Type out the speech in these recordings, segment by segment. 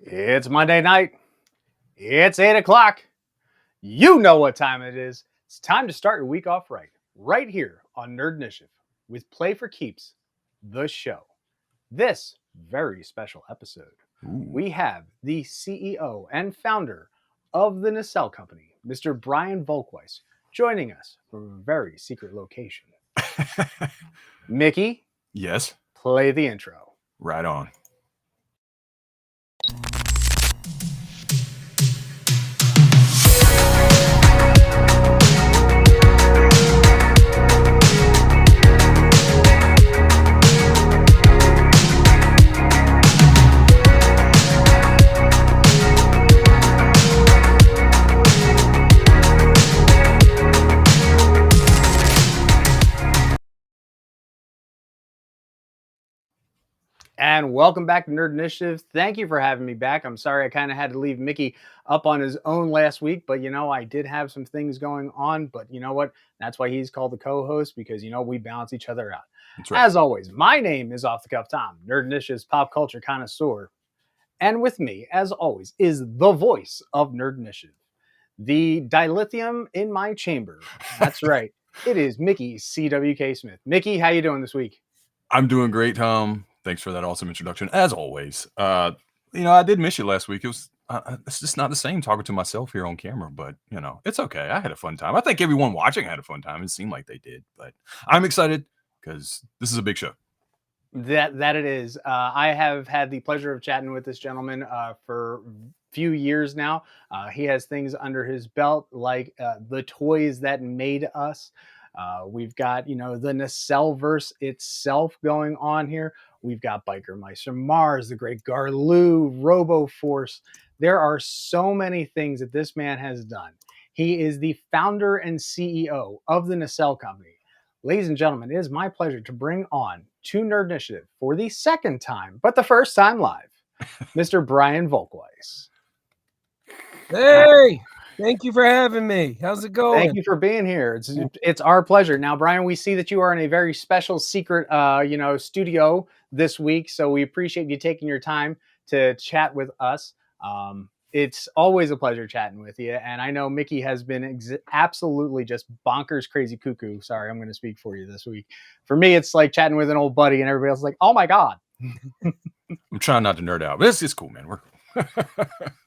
It's Monday night. It's 8 o'clock. You know what time it is. It's time to start your week off right here on Nerd Initiative with Play for Keeps, the show. This very special episode, we have the CEO and founder of the Nacelle Company, Mr. Brian Volk-Weiss, joining us from a very secret location. Mickey, Yes. play the intro. Right on. And welcome back to Nerd Initiative. Thank you for having me back. I'm sorry I kind of had to leave Mickey up on his own last week, but I did have some things going on. But you know what? That's why he's called the co-host, because we balance each other out. That's right. As always, my name is Off the Cuff Tom, Nerd Initiative's pop culture connoisseur. And with me, as always, is the voice of Nerd Initiative, the dilithium in my chamber. That's right. It is Mickey CWK Smith. Mickey, how you doing this week? I'm doing great, Tom. Thanks for that awesome introduction, as always. I did miss you last week. It was it's just not the same talking to myself here on camera, but it's okay. I had a fun time. I think everyone watching had a fun time. It seemed like they did, but I'm excited because this is a big show. That it is. I have had the pleasure of chatting with this gentleman for a few years now. He has things under his belt like the toys that made us. We've got, the Nacelleverse itself going on here. We've got Biker Mice from Mars, the Great Garloo, Roboforce. There are so many things that this man has done. He is the founder and CEO of the Nacelle Company. Ladies and gentlemen, it is my pleasure to bring on to Nerd Initiative for the second time, but the first time live, Mr. Brian Volk-Weiss. Hey, thank you for having me. How's it going? Thank you for being here. It's our pleasure. Now, Brian, we see that you are in a very special secret, studio this week, so we appreciate you taking your time to chat with us. It's always a pleasure chatting with you. And I know Mickey has been absolutely just bonkers, crazy cuckoo. Sorry, I'm going to speak for you this week. For me, it's like chatting with an old buddy and everybody else is like, oh my God. I'm trying not to nerd out, but it's cool, man. We're cool.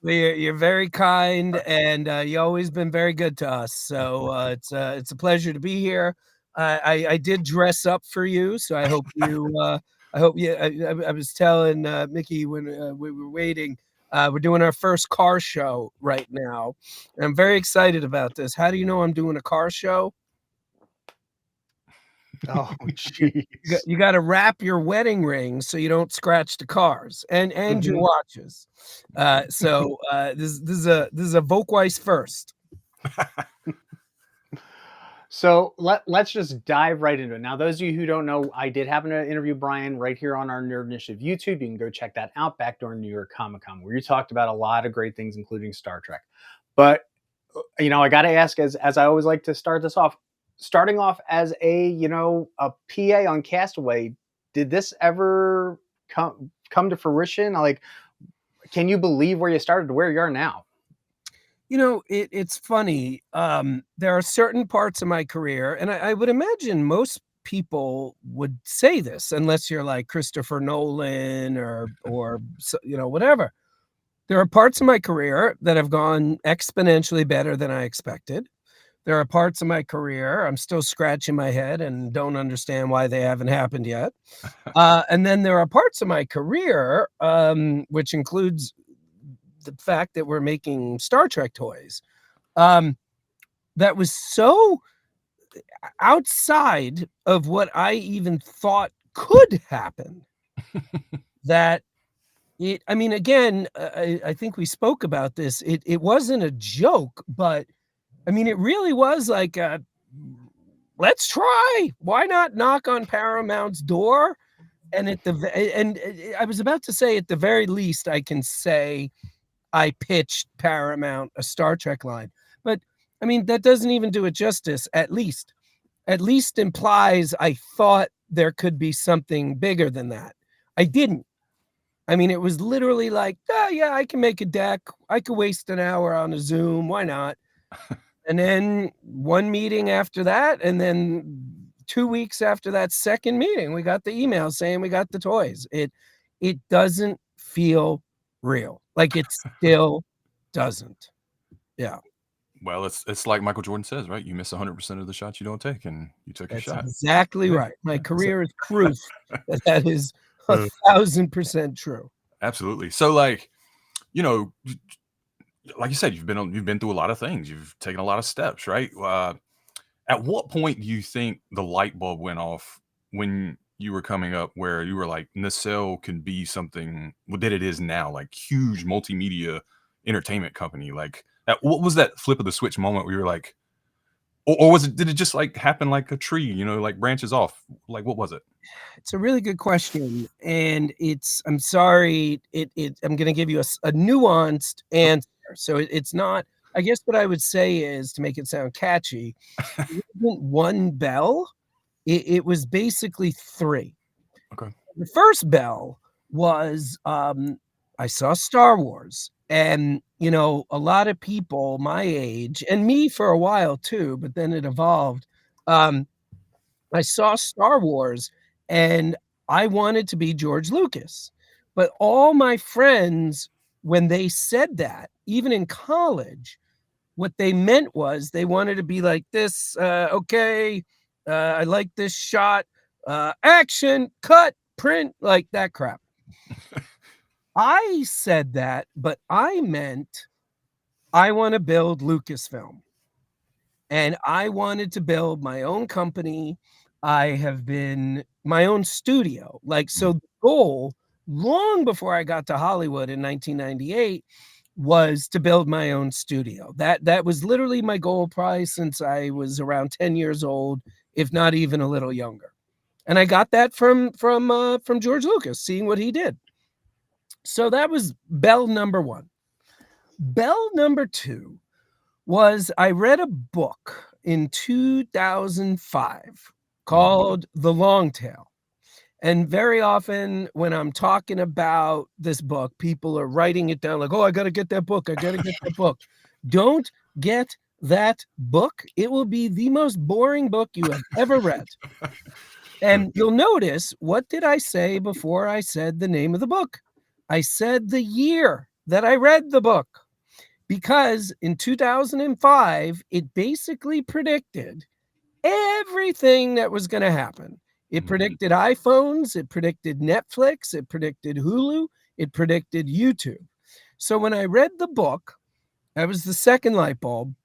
You're very kind, and you've always been very good to us. So it's a pleasure to be here. I did dress up for you, so I hope you. I was telling Mickey when we were waiting. We're doing our first car show right now. And I'm very excited about this. How do you know I'm doing a car show? Oh, jeez. You got to wrap your wedding rings so you don't scratch the cars and your watches. So this is a Volk-Weiss first. So let's just dive right into it. Now, those of you who don't know, I did happen to interview Brian right here on our Nerd Initiative YouTube. You can go check that out back during New York Comic Con, where you talked about a lot of great things, including Star Trek. But, I got to ask, as I always like to start this off, starting off as a PA on Castaway, did this ever come to fruition? Like, can you believe where you started to where you are now? It's funny. There are certain parts of my career, and I would imagine most people would say this, unless you're like Christopher Nolan or whatever. There are parts of my career that have gone exponentially better than I expected. There are parts of my career I'm still scratching my head and don't understand why they haven't happened yet. And then there are parts of my career, which includes the fact that we're making Star Trek toys, that was so outside of what I even thought could happen that I think we spoke about this. It wasn't a joke, but it really was like, let's try. Why not knock on Paramount's door? And I was about to say, at the very least, I can say I pitched Paramount a Star Trek line, but that doesn't even do it justice. At least implies I thought there could be something bigger than that. I didn't. I mean, it was literally like, "Oh, yeah, I can make a deck. I could waste an hour on a Zoom. Why not?" And then one meeting after that, and then 2 weeks after that second meeting, we got the email saying we got the toys. It doesn't feel real. Like, it still doesn't. Yeah. Well, it's like Michael Jordan says, right? You miss 100% of the shots you don't take, and you took a That's shot. exactly Yeah. right. My Yeah. So, career is proof that is uh, 1,000% true. absolutely. So, like, you know, like you said, you've been through a lot of things. You've taken a lot of steps, right? At what point do you think the light bulb went off when you were coming up, where you were like, Nacelle can be something that it is now, like huge multimedia entertainment company? Like, what was that flip of the switch moment where you were like, or was it? Did it just like happen like a tree? You know, like branches off. Like, what was it? It's a really good question, and I'm sorry, I'm gonna give you a nuanced Oh, answer. So it's not, I guess what I would say is, to make it sound catchy, it wasn't 1 bell, it was basically 3. okay. The first bell was, I saw Star Wars, and, a lot of people my age, and me for a while too, but then it evolved, um, I saw Star Wars, and I wanted to be George Lucas. But all my friends, when they said that, even in college, what they meant was they wanted to be like this, okay, I like this shot, action, cut, print, like that crap. I said that, but I meant I want to build Lucasfilm. And I wanted to build my own company. I have been my own studio. Like, so Mm, the goal long before I got to Hollywood in 1998 was to build my own studio. That was literally my goal probably since I was around 10 years old, if not even a little younger. And I got that from George Lucas, seeing what he did. So that was bell number 1. Bell number 2 was I read a book in 2005 mm, called The Long Tail. And very often when I'm talking about this book, people are writing it down like, "Oh, I gotta get that book. I gotta get that book." Don't get that book. It will be the most boring book you have ever read. And you'll notice, what did I say before I said the name of the book? I said the year that I read the book. Because in 2005, it basically predicted everything that was gonna happen. It mhm. predicted iPhones, it predicted Netflix, it predicted Hulu, it predicted YouTube. So when I read the book, that was the second light bulb.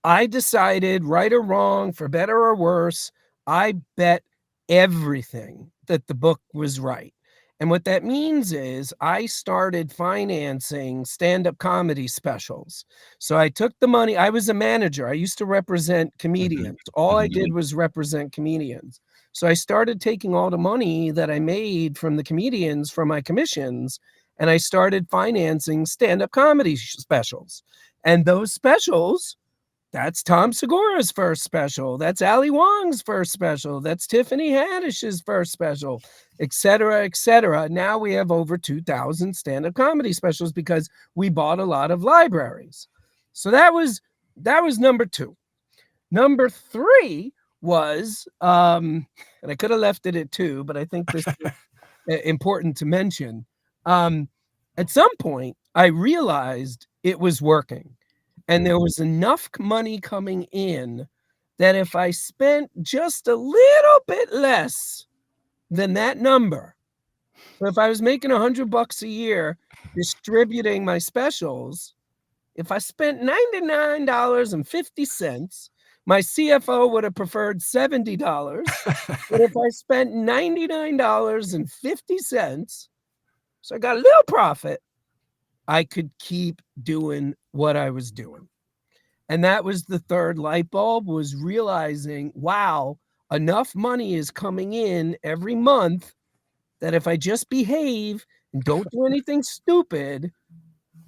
I decided, right or wrong, for better or worse, I bet everything that the book was right. And what that means is I started financing stand-up comedy specials. So I took the money. I was a manager. I used to represent Mhm, comedians. All I mhm. did was represent comedians. So I started taking all the money that I made from the comedians from my commissions, and I started financing stand-up comedy specials. And those specials, that's Tom Segura's first special. That's Ali Wong's first special. That's Tiffany Haddish's first special, et cetera, et cetera. Now we have over 2,000 stand-up comedy specials because we bought a lot of libraries. So that was number 2. Number 3 was, and I could have left it at 2, but I think this is important to mention. Um, at some point, I realized it was working. And there was enough money coming in that if I spent just a little bit less than that number, so if I was making $100 a year distributing my specials, if I spent $99.50, my CFO would have preferred $70. But if I spent $99.50, so I got a little profit, I could keep doing what I was doing. And that was the third light bulb, was realizing, wow, enough money is coming in every month that if I just behave and don't do anything stupid,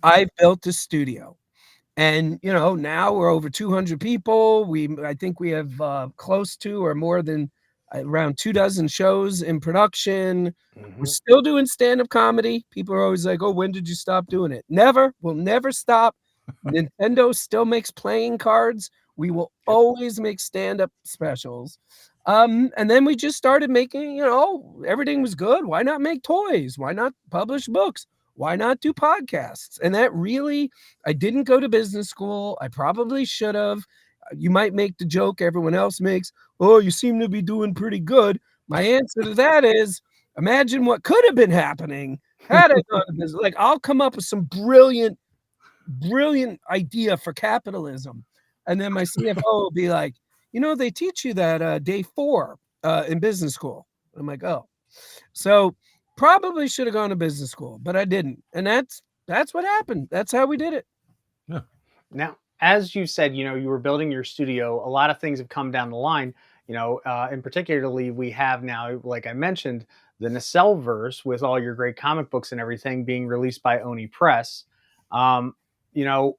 I've built a studio. And, now we're over 200 people. I think we have close to or more than around 24 shows in production. We're Mhm. still doing stand-up comedy. People are always like, "Oh, when did you stop doing it?" Never. We'll never stop. Nintendo still makes playing cards. We will Yep. always make stand-up specials. And then we just started making, everything was good. Why not make toys? Why not publish books? Why not do podcasts? And that really, I didn't go to business school. I probably should have. You might make the joke everyone else makes, "Oh, you seem to be doing pretty good." My answer to that is, imagine what could have been happening had I gone to business. Like, I'll come up with some brilliant idea for capitalism. And then my CFO will be like, they teach you that day 4 in business school. I'm like, oh. So probably should have gone to business school, but I didn't. And that's what happened. That's how we did it. Yeah. Now, as you said, you were building your studio. A lot of things have come down the line. In particularly, we have now, like I mentioned, the Nacelleverse with all your great comic books and everything being released by Oni Press. Um, you know,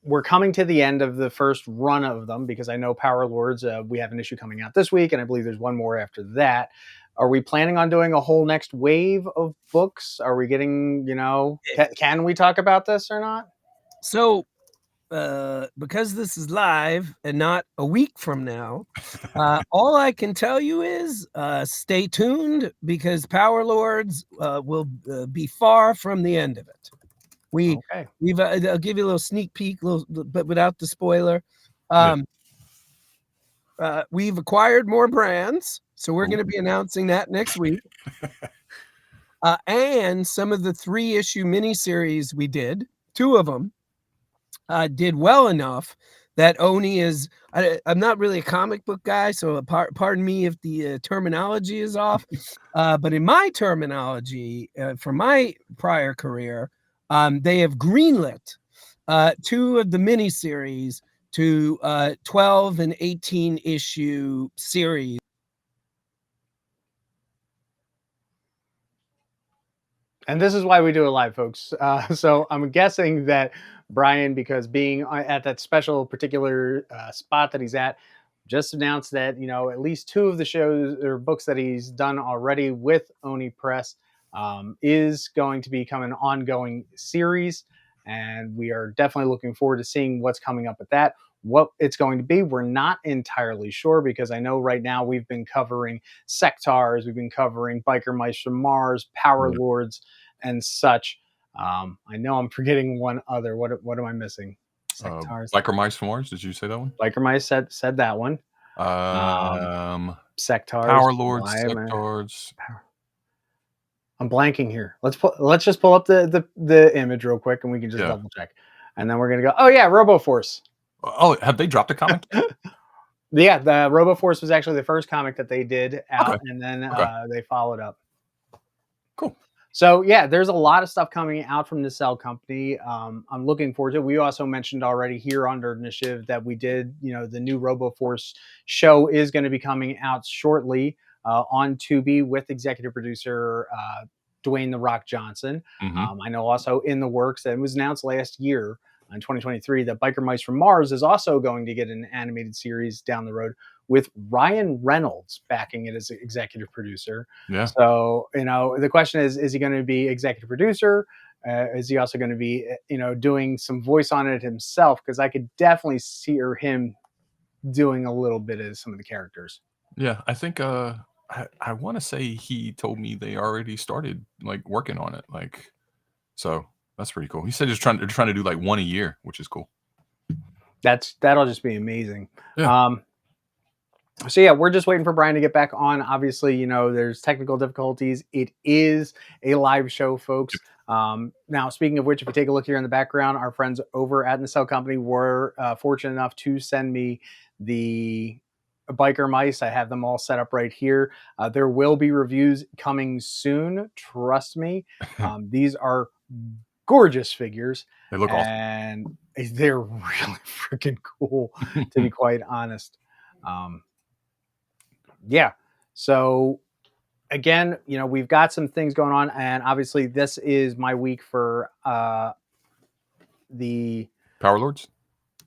we're coming to the end of the first run of them because I know Power Lords, we have an issue coming out this week, and I believe there's one more after that. Are we planning on doing a whole next wave of books? Are we getting, can we talk about this or not? So because this is live and not a week from now, all I can tell you is stay tuned because Power Lords will be far from the end of it. Okay. I'll give you a little sneak peek, but without the spoiler. We've acquired more brands, so we're going to be announcing that next week. And some of the 3-issue miniseries we did, 2 of them, did well enough that Oni is. I'm not really a comic book guy, so pardon me if the terminology is off. But in my terminology, from my prior career, they have greenlit 2 of the miniseries to 12 and 18 issue series. And this is why we do it live, folks. So I'm guessing that Brian, because being at that special particular spot that he's at, just announced that at least 2 of the shows or books that he's done already with Oni Press is going to become an ongoing series, and we are definitely looking forward to seeing what's coming up with that. What it's going to be, we're not entirely sure because I know right now we've been covering Sectars, we've been covering Biker Mice from Mars, Power Lords, and such. I know I'm forgetting one other. What am I missing? Sectars. Biker Mice from Mars. Did you say that one? Biker Mice said that one. Sectars. Power Lords, Why am I? Sectars. I'm blanking here. Let's just pull up the image real quick and we can just double check. And then we're gonna go, oh yeah, Roboforce. Oh, have they dropped a comic yet? Yeah, the Roboforce was actually the first comic that they did out, and then they followed up. Cool. So yeah, there's a lot of stuff coming out from Nacelle Company. I'm looking forward to it. We also mentioned already here under Initiative that we did, the new Roboforce show is going to be coming out shortly on Tubi with executive producer Dwayne "The Rock" Johnson. I know also in the works, and it was announced last year in 2023 that Biker Mice from Mars is also going to get an animated series down the road with Ryan Reynolds backing it as executive producer. Yeah. So, the question is he going to be executive producer? Is he also going to be, doing some voice on it himself? Because I could definitely see him doing a little bit of some of the characters. Yeah, I think I want to say he told me they already started working on it. So that's pretty cool. He said they're trying to do one a year, which is cool. That'll just be amazing. Yeah. So yeah, we're just waiting for Brian to get back on. Obviously, there's technical difficulties. It is a live show, folks. Now, speaking of which, if you take a look here in the background, our friends over at Nacelle Company were fortunate enough to send me the Biker Mice. I have them all set up right here. There will be reviews coming soon. Trust me. These are gorgeous figures. They look awesome. And they're really freaking cool, to be quite honest. Yeah. So again, we've got some things going on, and obviously this is my week for the Power Lords.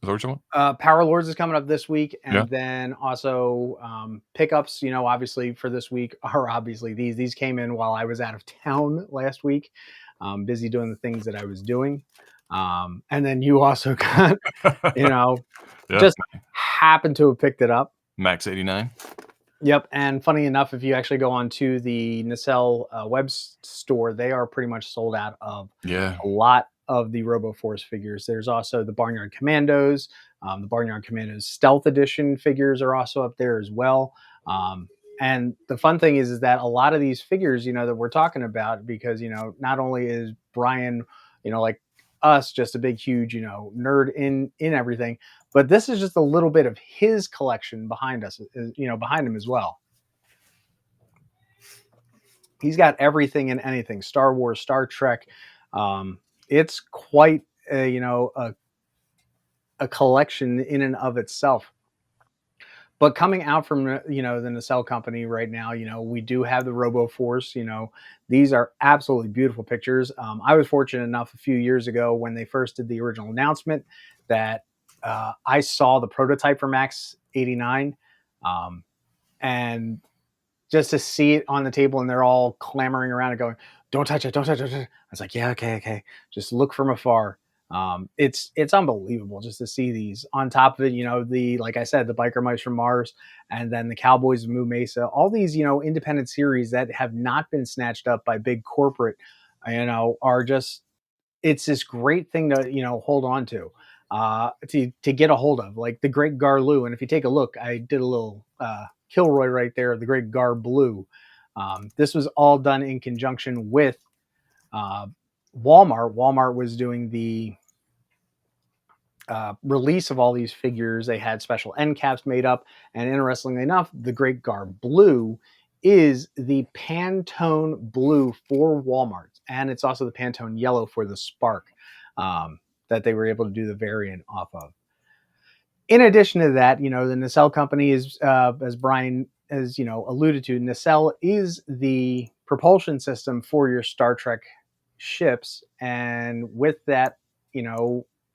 Is that what you want? Power Lords is coming up this week, Yeah. and then also pickups. Obviously for this week are obviously these came in while I was out of town last week, busy doing the things that I was doing, and then you also got Yeah. just happened to have picked it up. Max 89. Yep, and funny enough, if you actually go onto the Nacelle web store, they are pretty much sold out of Yeah. a lot of the Roboforce figures. There's also the Barnyard Commandos. The Barnyard Commandos Stealth Edition figures are also up there as well. And the fun thing is that a lot of these figures, that we're talking about, because not only is Brian, like us, just a big, huge, nerd in everything, but this is just a little bit of his collection behind us, behind him as well. He's got everything and anything: Star Wars, Star Trek. It's quite a collection in and of itself. But coming out from the Nacelle Company right now, we do have the Roboforce. These are absolutely beautiful pictures. I was fortunate enough a few years ago when they first did the original announcement that I saw the prototype for Max 89, and just to see it on the table and they're all clamoring around and going, "Don't touch it, don't touch it, don't touch it." I was like, "Yeah, okay. Just look from afar." It's unbelievable just to see these. On top of it, like I said, the Biker Mice from Mars, and then the Cowboys of Moo Mesa, all these independent series that have not been snatched up by big corporate, are just, it's this great thing to hold on to get a hold of, like the Great Garloo. And if you take a look, I did a little Kilroy right there, the Great Gar Blue. This was all done in conjunction with uh, Walmart. Walmart was doing the release of all these figures. They had special end caps made up, and interestingly enough, the Great Gar Blue is the Pantone blue for Walmart, and it's also the Pantone yellow for the Spark, that they were able to do the variant off of. In addition to that, the Nacelle Company is, as Brian has alluded to, Nacelle is the propulsion system for your Star Trek ships, and with that,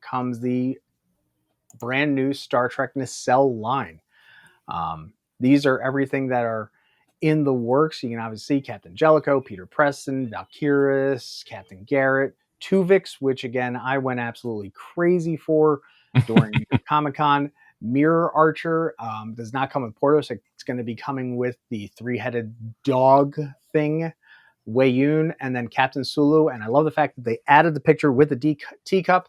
comes the brand new Star Trek Nacelle line. These are everything that are in the works. You can obviously see Captain Jellicoe, Peter Preston, Valkyris, Captain Garrett, Tuvix, which again I went absolutely crazy for during Comic-Con. Mirror Archer does not come with Portos. It's going to be coming with the three-headed dog thing, Wayun, and then Captain Sulu. And I love the fact that they added the picture with the teacup,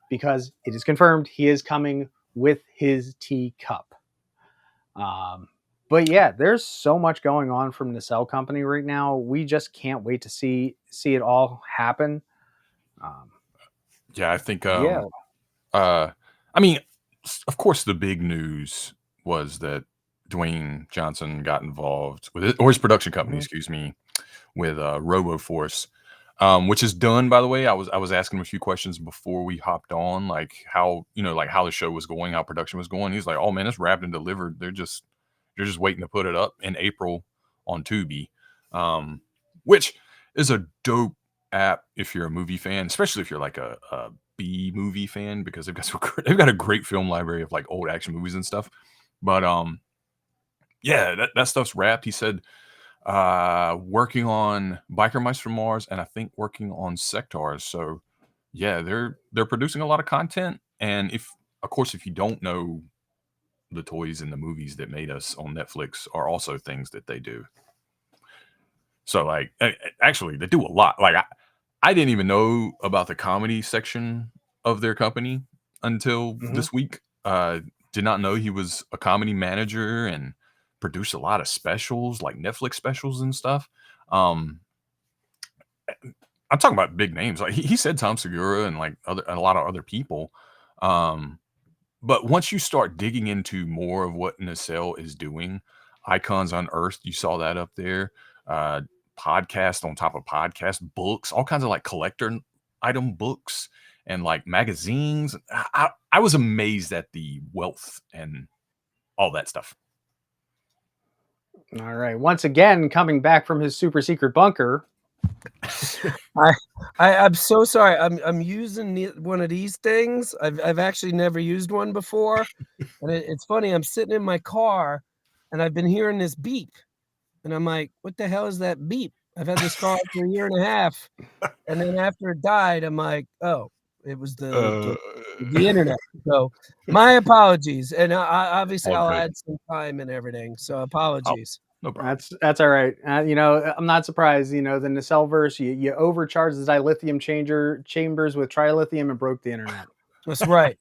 because it is confirmed he is coming with his teacup. But yeah, there's so much going on from Nacelle Company right now. We just can't wait to see it all happen. Yeah, I think. Yeah. I mean, of course, the big news was that Dwayne Johnson got involved with it, or his production company, excuse me, with Roboforce, which is done. By the way, I was asking him a few questions before we hopped on, like how how the show was going, how production was going. He's like, "Oh man, it's wrapped and delivered. They're just waiting to put it up in April on Tubi," which is a dope app if you're a movie fan, especially if you're like a B movie fan, because they've got a great film library of like old action movies and stuff. But yeah, that stuff's wrapped. He said working on Biker Mice from Mars, and I think working on Sectars. So yeah, they're producing a lot of content. And if you don't know, the toys and the movies that made us on Netflix are also things that they do. So like actually they do a lot. Like I didn't even know about the comedy section of their company until this week. Did not know he was a comedy manager and produced a lot of specials, like Netflix specials and stuff. I'm talking about big names. Like he said Tom Segura and like a lot of other people. But once you start digging into more of what Nacelle is doing, Icons Unearthed, you saw that up there. Podcast on top of podcast, books, all kinds of like collector item books and like magazines. I was amazed at the wealth and all that stuff. All right. Once again, coming back from his super secret bunker. I'm so sorry. I'm using one of these things. I've actually never used one before, and it's funny. I'm sitting in my car, and I've been hearing this beep, and I'm like, "What the hell is that beep?" I've had this car for a year and a half, and then after it died, I'm like, "Oh, it was Uh, the internet." So my apologies, and obviously all I'll good. add some time and everything. So Oh, apologies. no problem. That's all right. I'm not surprised. The Nacelleverse, you overcharged the dilithium chambers with trilithium and broke the internet. That's right.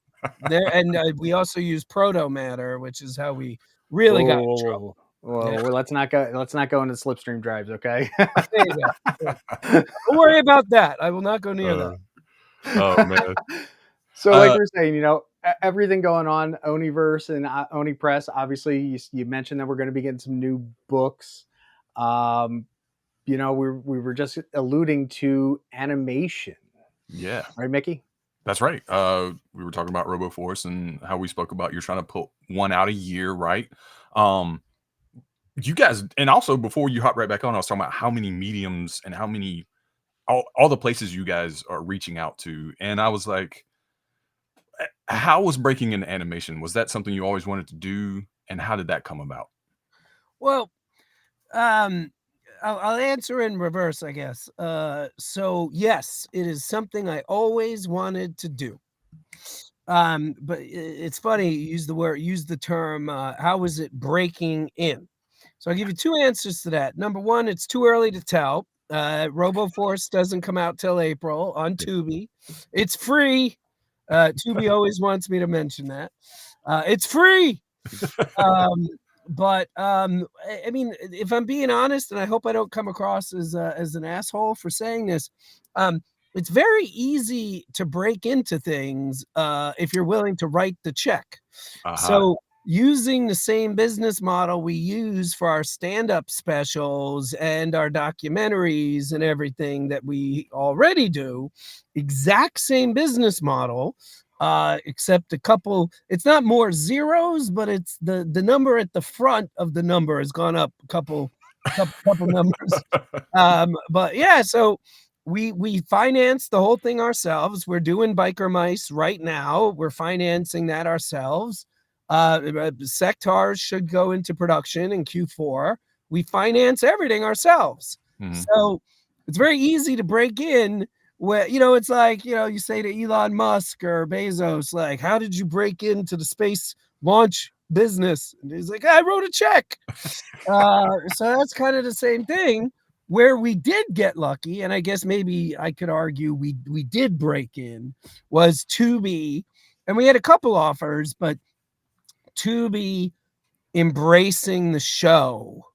There, and we also use proto matter, which is how we really got in trouble. Yeah, Well, let's not go. Let's not go into slipstream drives, okay? there you go. Yeah. Don't worry about that. I will not go near that. Uh, oh man. So, like Uh, we're saying, everything going on, Oniverse and Oni Press. Obviously, you mentioned that we're going to be getting some new books. Um, we were just alluding to animation, yeah, right, Mickey? that's right. We were talking about Roboforce and how we spoke about you're trying to put one out a year, right? Um, you guys, and also before you hop right back on, I was talking about how many mediums and how many all the places you guys are reaching out to, and I was like, how was breaking into animation? Was that something you always wanted to do, and how did that come about? Well, um, I'll answer in reverse, I guess. So yes, it is something I always wanted to do. But it's funny, you use the term, how is it breaking in? So I'll give you two answers to that. Number one, it's too early to tell. Roboforce doesn't come out till April on Tubi. It's free. Tubi always wants me to mention that. It's free. Um, I mean, if I'm being honest, and I hope I don't come across as an asshole for saying this, it's very easy to break into things if you're willing to write the check. Uh-huh. So using the same business model we use for our stand-up specials and our documentaries and everything that we already do, exact same business model, except a couple, it's not more zeros, but it's the number at the front of the number has gone up a couple numbers. But yeah, so we finance the whole thing ourselves. We're doing Biker Mice right now. We're financing that ourselves. Sectars should go into production in Q4. We finance everything ourselves. Mhm. So it's very easy to break in where, it's like, you say to Elon Musk or Bezos, like, how did you break into the space launch business? And he's like, I wrote a check. So that's kind of the same thing. Where we did get lucky, and I guess maybe I could argue we did break in, was Tubi, and we had a couple offers, but Tubi embracing the show,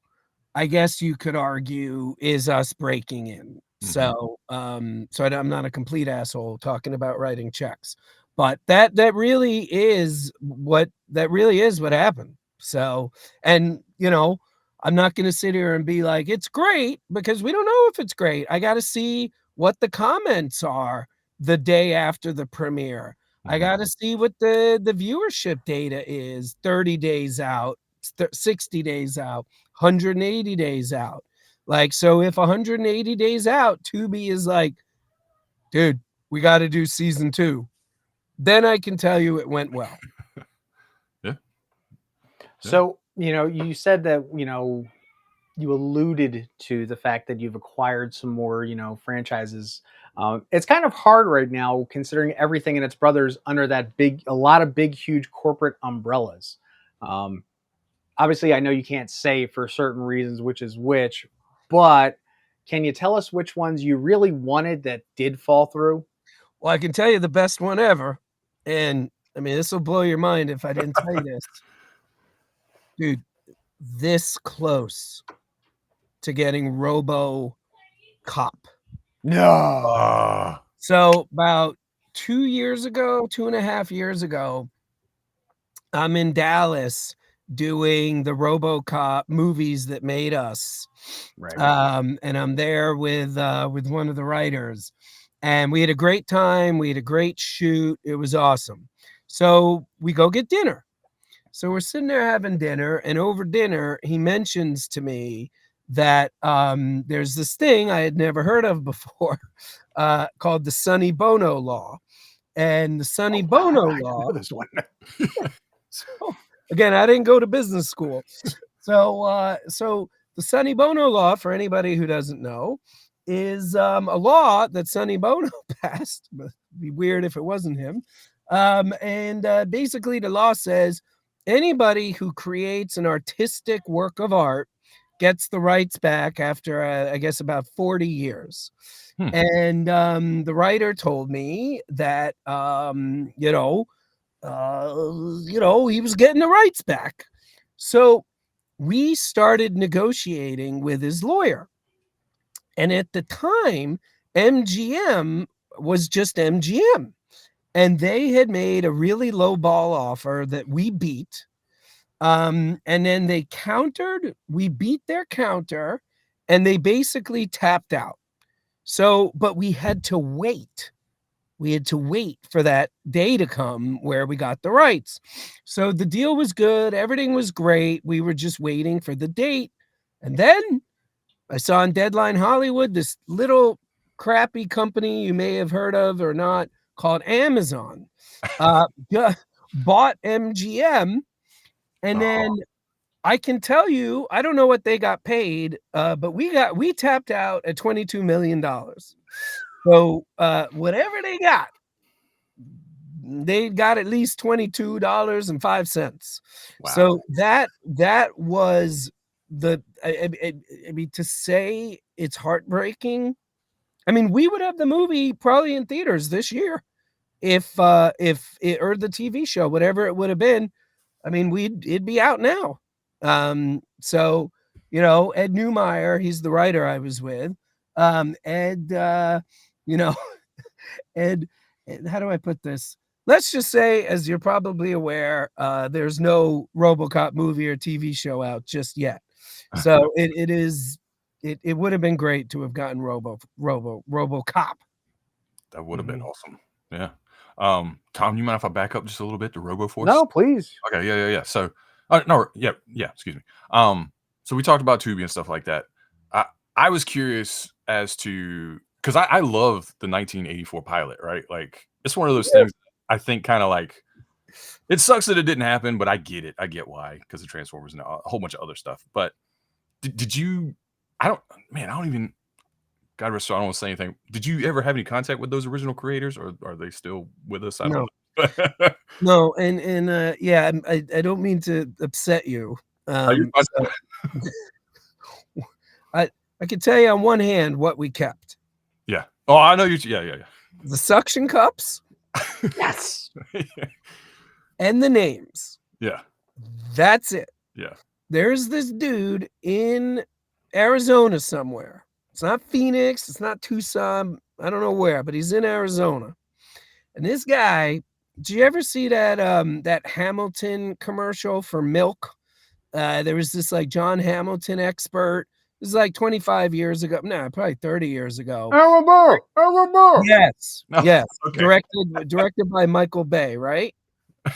I guess you could argue, is us breaking in. Mhm. So I'm not a complete asshole talking about writing checks, but that really is what happened. So, and I'm not going to sit here and be like it's great, because we don't know if it's great. I got to see what the comments are the day after the premiere. I Mhm. got to see what the viewership data is 30 days out, 60 days out, 180 days out. Like, so if 180 days out, Tubi is like, dude, we got to do season 2. Then I can tell you it went well. Yeah. So, you said that, you alluded to the fact that you've acquired some more, franchises. It's kind of hard right now considering everything and its brothers under a lot of big, huge corporate umbrellas. Um, Obviously, I know you can't say for certain reasons which is which, but can you tell us which ones you really wanted that did fall through? Well, I can tell you the best one ever. And I mean, this will blow your mind if I didn't tell you this. Dude, this close to getting Robo Cop. No. Ah, So about 2 years ago, 2.5 years ago, I'm in Dallas doing the RoboCop movies that made us. Right. And I'm there with one of the writers, and we had a great time. We had a great shoot. It was awesome. So we go get dinner. So we're sitting there having dinner, and over dinner, he mentions to me that there's this thing I had never heard of before called the Sonny Bono law. And the Sonny Bono I law. know this one. So again, I didn't go to business school. So the Sonny Bono law, for anybody who doesn't know, is a law that Sonny Bono passed. It'd be weird if it wasn't him. And basically, the law says anybody who creates an artistic work of art gets the rights back after, I guess, about 40 years. And the writer told me that, he was getting the rights back. So we started negotiating with his lawyer. And at the time, MGM was just MGM. And they had made a really low ball offer that we beat. And then they countered, we beat their counter, and they basically tapped out. So, but we had to wait. We had to wait for that day to come where we got the rights. So the deal was good. Everything was great. We were just waiting for the date. And then I saw on Deadline Hollywood this little crappy company you may have heard of or not called Amazon bought MGM. And then I can tell you, I don't know what they got paid, but we tapped out at $22 million. So whatever they got at least $22.05. Wow. So that was I mean, to say it's heartbreaking. I mean, we would have the movie probably in theaters this year if it, or the TV show, whatever it would have been. I mean, it'd be out now. So, Ed Neumeyer, he's the writer I was with. Ed, Ed, how do I put this? Let's just say, as you're probably aware, there's no RoboCop movie or TV show out just yet. So it would have been great to have gotten RoboCop. That would have been awesome. Yeah. Tom, you mind if I back up just a little bit to Roboforce? No, please. Okay. Yeah. So, excuse me. So we talked about Tubi and stuff like that. I was curious as to, because I love the 1984 pilot, right? Like, it's one of those things I think kind of like, it sucks that it didn't happen, but I get it. I get why, because of Transformers and a whole bunch of other stuff. But did you, I don't even, God rest, I don't want to say anything. Did you ever have any contact with those original creators, or are they still with us? I don't know. No, and yeah, I don't mean to upset you. I can tell you on one hand what we kept. Yeah. Oh, I know you. Yeah. The suction cups. Yes. And the names. Yeah. That's it. Yeah. There's this dude in Arizona somewhere. It's not Phoenix. It's not Tucson. I don't know where, but he's in Arizona. And this guy, did you ever see that Hamilton commercial for milk? There was this like John Hamilton expert. This is like 25 years ago. No, probably 30 years ago. Arabo. Yes. Oh, yes. okay. Directed by Michael Bay, right?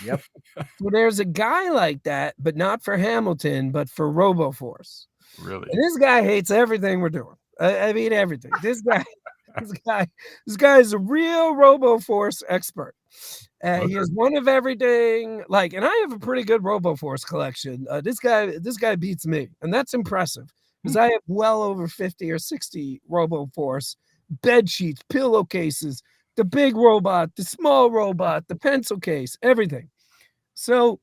Yep. So there's a guy like that, but not for Hamilton, but for Roboforce. Really? And this guy hates everything we're doing. I mean, everything. This guy is a real Roboforce expert. He has one of everything. Like, and I have a pretty good Roboforce collection. This guy beats me, and that's impressive because I have well over 50 or 60 Roboforce bed sheets, pillowcases, the big robot, the small robot, the pencil case, everything. So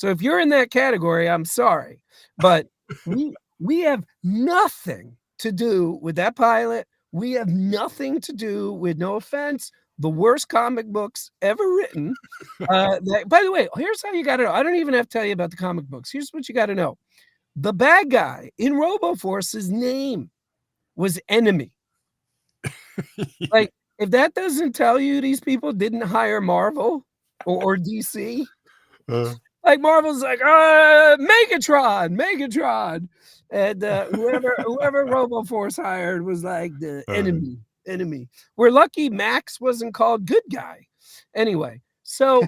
if you're in that category, I'm sorry, but we have nothing to do with that pilot. We have nothing to do with, no offense, the worst comic books ever written. By the way, here's how you got to know. I don't even have to tell you about the comic books. Here's what you got to know. The bad guy in Roboforce's name was Enemy. Like, if that doesn't tell you these people didn't hire Marvel or DC, like Marvel's like, Megatron. And whoever Roboforce hired was like the enemy. We're lucky Max wasn't called good guy. Anyway, so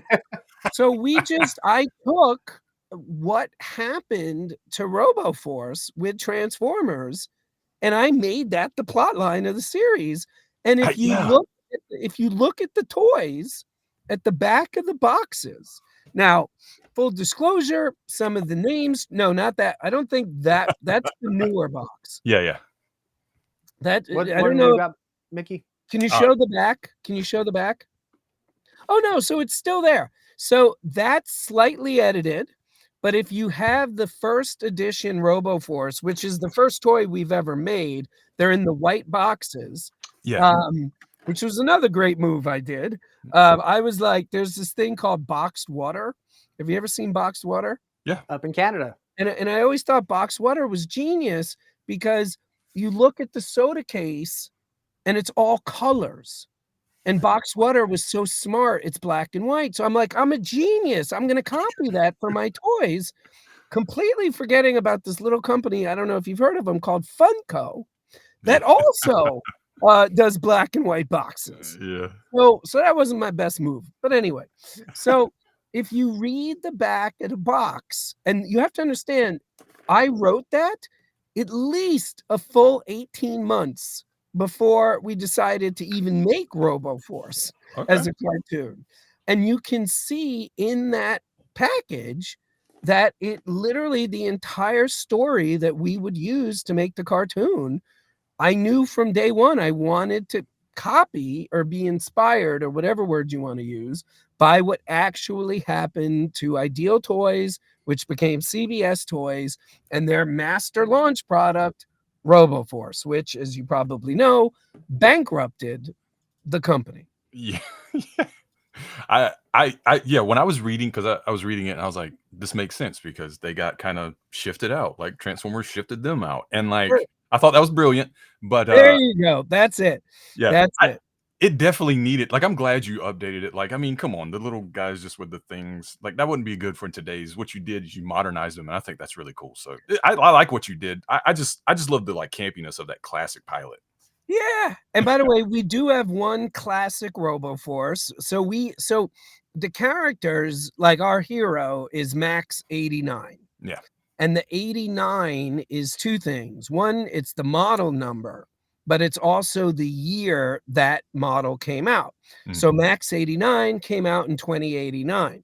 I took what happened to Roboforce with Transformers, and I made that the plot line of the series. And if you look at the toys at the back of the boxes, now, full disclosure, some of the names, no, not that. I don't think that's the newer box. Yeah. That What I don't have you know. got, Mickey? Can you show the back? Can you show the back? Oh no, so it's still there. So that's slightly edited. But if you have the first edition Roboforce, which is the first toy we've ever made, they're in the white boxes. Yeah. Which was another great move I did. I was like, there's this thing called boxed water. Have you ever seen boxed water? Yeah. Up in Canada. And I always thought boxed water was genius because you look at the soda case and it's all colors. And boxed water was so smart, it's black and white. So I'm like, I'm a genius. I'm going to copy that for my toys, completely forgetting about this little company. I don't know if you've heard of them, called Funko, that also does black and white boxes. Yeah. So that wasn't my best move. But anyway, so if you read the back of the box, and you have to understand, I wrote that at least a full 18 months before we decided to even make Roboforce as a cartoon. And you can see in that package that it literally, the entire story that we would use to make the cartoon, I knew from day one I wanted to copy or be inspired, or whatever word you want to use, by what actually happened to Ideal Toys, which became CBS Toys, and their master launch product, Roboforce, which, as you probably know, bankrupted the company. Yeah. Yeah, when I was reading, because I was reading it and I was like, this makes sense because they got kind of shifted out, like Transformers shifted them out. And like, Sure. I thought that was brilliant, but There you go. That's it. yeah, That's it. it definitely needed, like, I'm glad you updated it. Like, I mean, come on, the little guys just with the things, like, that wouldn't be good for today's. What you did is you modernized them, and I think that's really cool. So I like what you did. I just love the like campiness of that classic pilot. Yeah. And by the way, we do have one classic Roboforce. So the characters, like our hero is Max 89. Yeah. And the 89 is two things. One, it's the model number, but it's also the year that model came out. So Max 89 came out in 2089.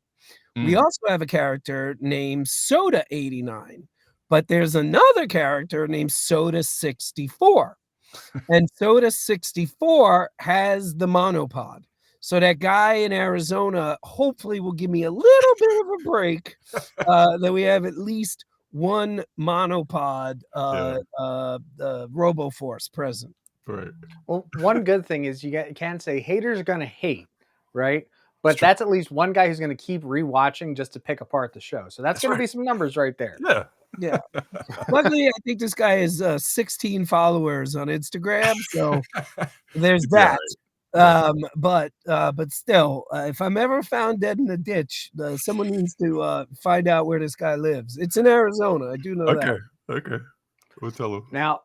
We also have a character named Soda 89, but there's another character named Soda 64. And Soda 64 has the monopod. So that guy in Arizona hopefully will give me a little bit of a break, that we have at least one monopod Roboforce present. Right. Well, one good thing is you can say haters are going to hate, right? But that's at least one guy who's going to keep rewatching just to pick apart the show. So that's going to be some numbers right there. Yeah. Yeah. Luckily, I think this guy has 16 followers on Instagram, so there's that. But still, if I'm ever found dead in a ditch, someone needs to find out where this guy lives. It's in Arizona. I do know that. Okay. We'll tell him. Now,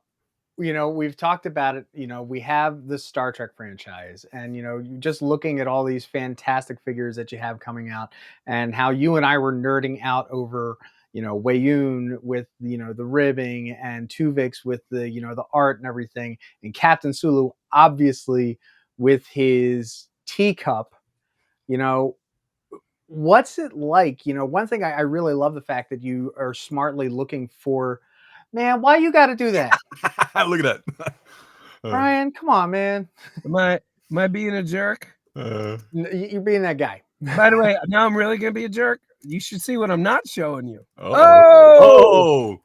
we've talked about it. We have the Star Trek franchise, and just looking at all these fantastic figures that you have coming out, and how you and I were nerding out over, Wayun with, the ribbing, and Tuvix with the, the art and everything, and Captain Sulu, obviously, with his teacup. What's it like? One thing I really love the fact that you are smartly looking for, man, why you got to do that? Look at that. Brian, come on, man. Am I being a jerk? You're being that guy. By the way, now I'm really going to be a jerk. You should see what I'm not showing you. Oh!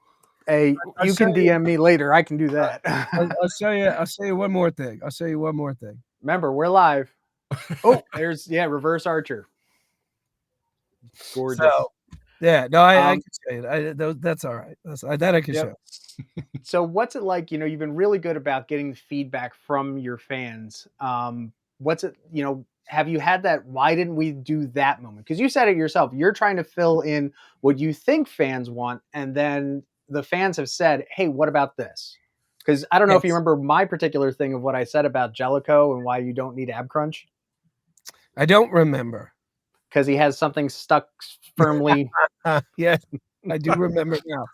Hey, you can DM me later. I can do that. I'll show you one more thing. Remember, we're live. Oh, there's reverse Archer. Gorgeous. So, yeah, no, I can show you. That's all right. That I can show. So what's it like? You've been really good about getting feedback from your fans. What's it, have you had that, why didn't we do that moment? Because you said it yourself. You're trying to fill in what you think fans want, and then the fans have said, hey, what about this? Because I don't know if you remember my particular thing of what I said about Jellicoe and why you don't need ab crunch. I don't remember. because he has something stuck firmly. Yeah, I do remember now.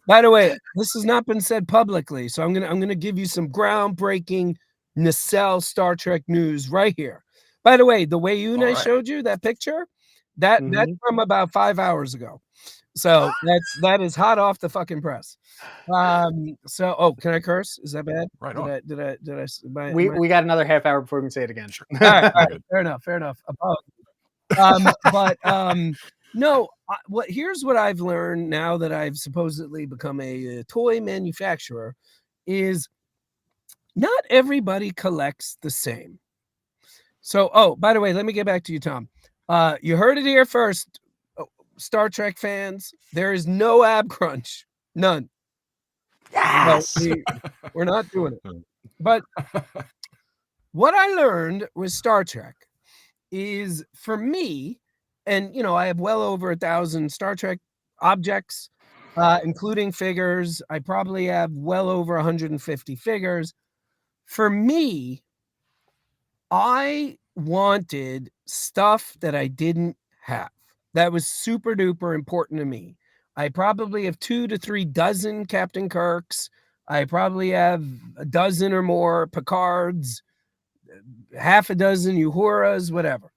By the way, this has not been said publicly, so I'm gonna give you some groundbreaking Nacelle Star Trek news right here. By the way, the way you and I showed you that picture, that's from about 5 hours ago. So that is hot off the fucking press. So oh, can I curse? Is that bad? Right on. We got another half hour before we can say it again. Sure. All right, fair enough. Apologies. No, here's what I've learned now that I've supposedly become a toy manufacturer is not everybody collects the same. So, oh, by the way, let me get back to you, Tom. You heard it here first, Star Trek fans. There is no ab crunch, none. Yes, no, we're not doing it. But what I learned with Star Trek is, for me, and I have well over 1,000 Star Trek objects, including figures. I probably have well over 150 figures. For me, I wanted stuff that I didn't have. That was super duper important to me. I probably have 2 to 3 dozen Captain Kirks. I probably have a dozen or more Picards, half a dozen Uhuras, whatever.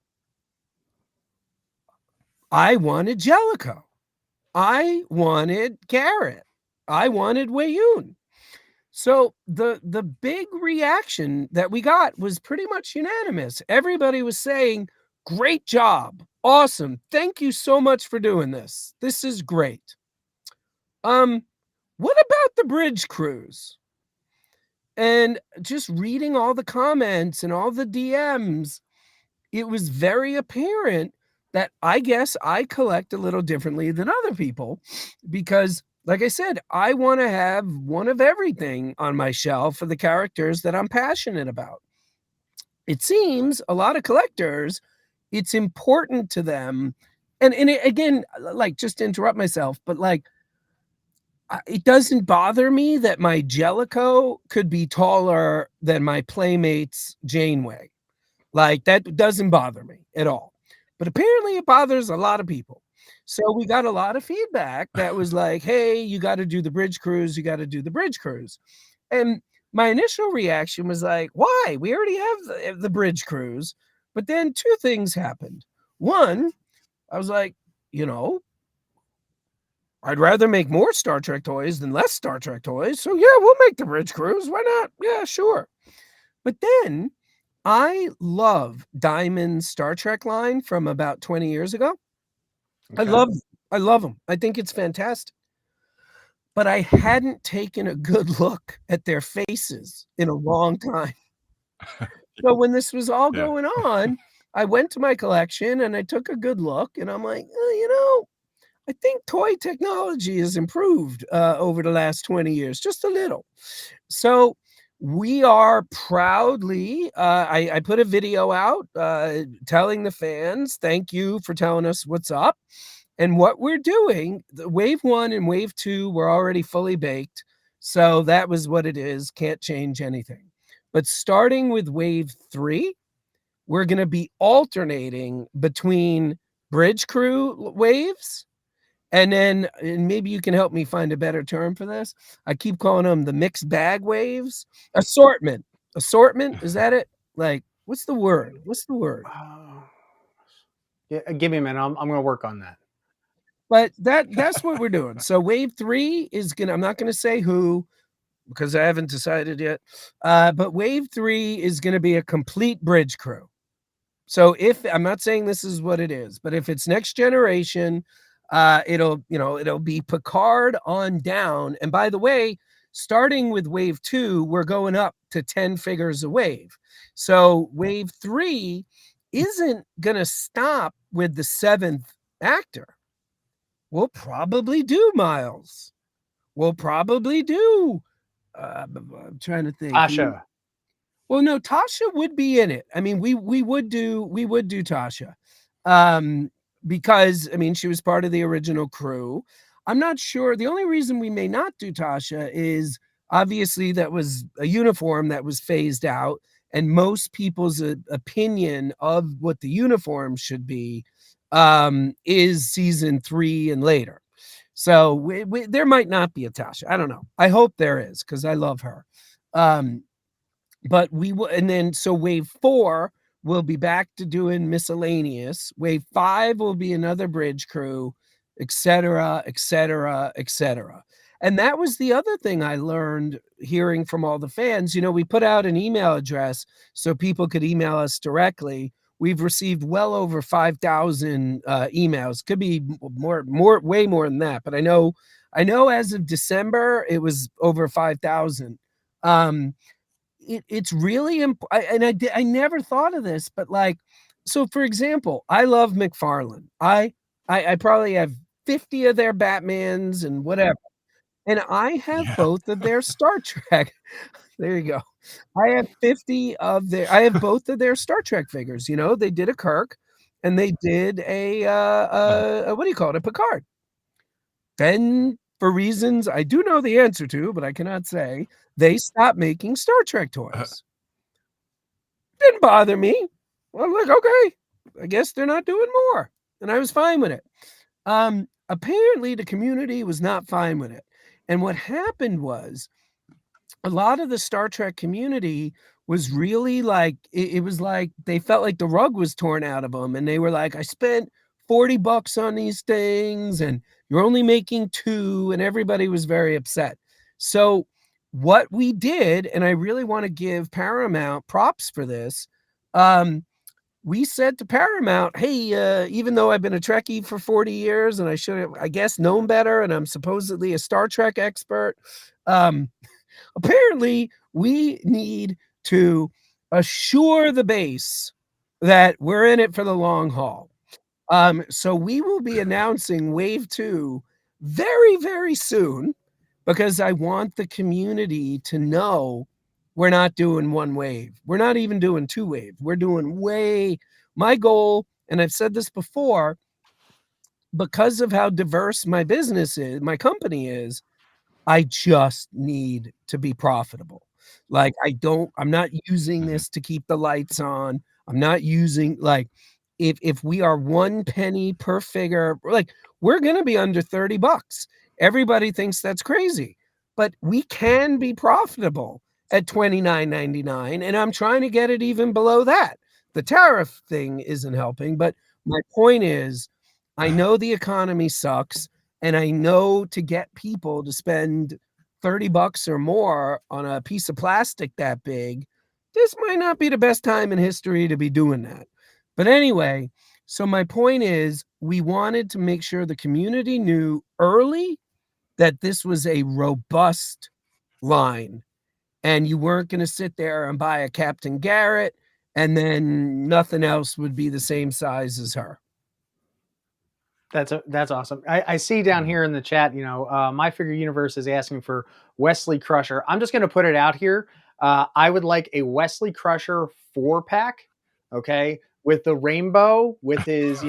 I wanted Jellicoe. I wanted Garrett. I wanted Wayoon. So the big reaction that we got was pretty much unanimous. Everybody was saying, great job. Awesome. Thank you so much for doing this. This is great. What about the bridge cruise? And just reading all the comments and all the DMs, it was very apparent that I guess I collect a little differently than other people because, like I said, I want to have one of everything on my shelf for the characters that I'm passionate about. It seems a lot of collectors, it's important to them. And again, like, just to interrupt myself, but like, it doesn't bother me that my Jellicoe could be taller than my Playmate's Janeway. Like, that doesn't bother me at all. But apparently it bothers a lot of people. So we got a lot of feedback that was like, hey, you got to do the bridge cruise. You got to do the bridge cruise. And my initial reaction was like, why? We already have the bridge cruise. But then 2 things happened. One, I was like, I'd rather make more Star Trek toys than less Star Trek toys. So yeah, we'll make the bridge cruise. Why not? Yeah, sure. But then I love Diamond's Star Trek line from about 20 years ago. Okay. I love them. I think it's fantastic. But I hadn't taken a good look at their faces in a long time. So when this was all going on, I went to my collection and I took a good look and I'm like, I think toy technology has improved over the last 20 years, just a little. So we are proudly, I put a video out telling the fans, thank you for telling us what's up. And what we're doing, the wave 1 and wave 2 were already fully baked. So that was what it is. Can't change anything. But starting with wave 3, we're going to be alternating between bridge crew waves. And then, and maybe you can help me find a better term for this. I keep calling them the mixed bag waves. Assortment. Is that it? Like, what's the word? Yeah, give me a minute. I'm going to work on that. But that's what we're doing. So wave 3 is I'm not going to say who, because I haven't decided yet. But wave 3 is going to be a complete bridge crew. So I'm not saying this is what it is, but if it's next generation, it'll be Picard on down. And by the way, starting with wave 2, we're going up to 10 figures a wave. So wave 3 isn't going to stop with the 7th actor. We'll probably do Miles. We'll probably do, I'm trying to think. Tasha. Well, no, Tasha would be in it. I mean, we would do Tasha. Because, I mean, she was part of the original crew. I'm not sure. The only reason we may not do Tasha is obviously that was a uniform that was phased out. And most people's opinion of what the uniform should be is season 3 and later. So there might not be a Tasha. I don't know. I hope there is, because I love her. But we will, and then so wave 4 will be back to doing miscellaneous. Wave 5 will be another bridge crew, etc., etc., etc. And that was the other thing I learned hearing from all the fans. We put out an email address so people could email us directly. We've received well over 5,000 emails. Could be way more than that. But I know as of December, it was over 5,000. It's really important. And I never thought of this, but so for example, I love McFarlane. I probably have 50 of their Batmans and whatever. And I have both of their Star Trek. There you go. I have both of their Star Trek figures. They did a Kirk and they did a what do you call it? A Picard. Then, for reasons I do know the answer to, but I cannot say, they stopped making Star Trek toys. Didn't bother me. I'm like, okay, I guess they're not doing more. And I was fine with it. Apparently, the community was not fine with it. And what happened was a lot of the Star Trek community was really it was like they felt like the rug was torn out of them. And they were like, I spent $40 on these things and you're only making 2. And everybody was very upset. So what we did, and I really want to give Paramount props for this, we said to Paramount, hey, even though I've been a Trekkie for 40 years and I should have, I guess, known better, and I'm supposedly a Star Trek expert, apparently we need to assure the base that we're in it for the long haul. So we will be announcing Wave 2 very, very soon, because I want the community to know we're not doing 1 wave. We're not even doing 2 wave. We're doing my goal, and I've said this before, because of how diverse my business is, my company is, I just need to be profitable. I'm not using this to keep the lights on. I'm not using if we are 1 penny per figure, we're going to be under $30. Everybody thinks that's crazy, but we can be profitable at $29.99. And I'm trying to get it even below that. The tariff thing isn't helping, but my point is, I know the economy sucks, and I know to get people to spend $30 or more on a piece of plastic that big, this might not be the best time in history to be doing that. But anyway, so my point is, we wanted to make sure the community knew early that this was a robust line, and you weren't going to sit there and buy a Captain Garrett and then nothing else would be the same size as her. That's awesome. I see down here in the chat, My Figure Universe is asking for Wesley Crusher. I'm just going to put it out here. I would like a Wesley Crusher 4-pack, okay, with the rainbow, with his,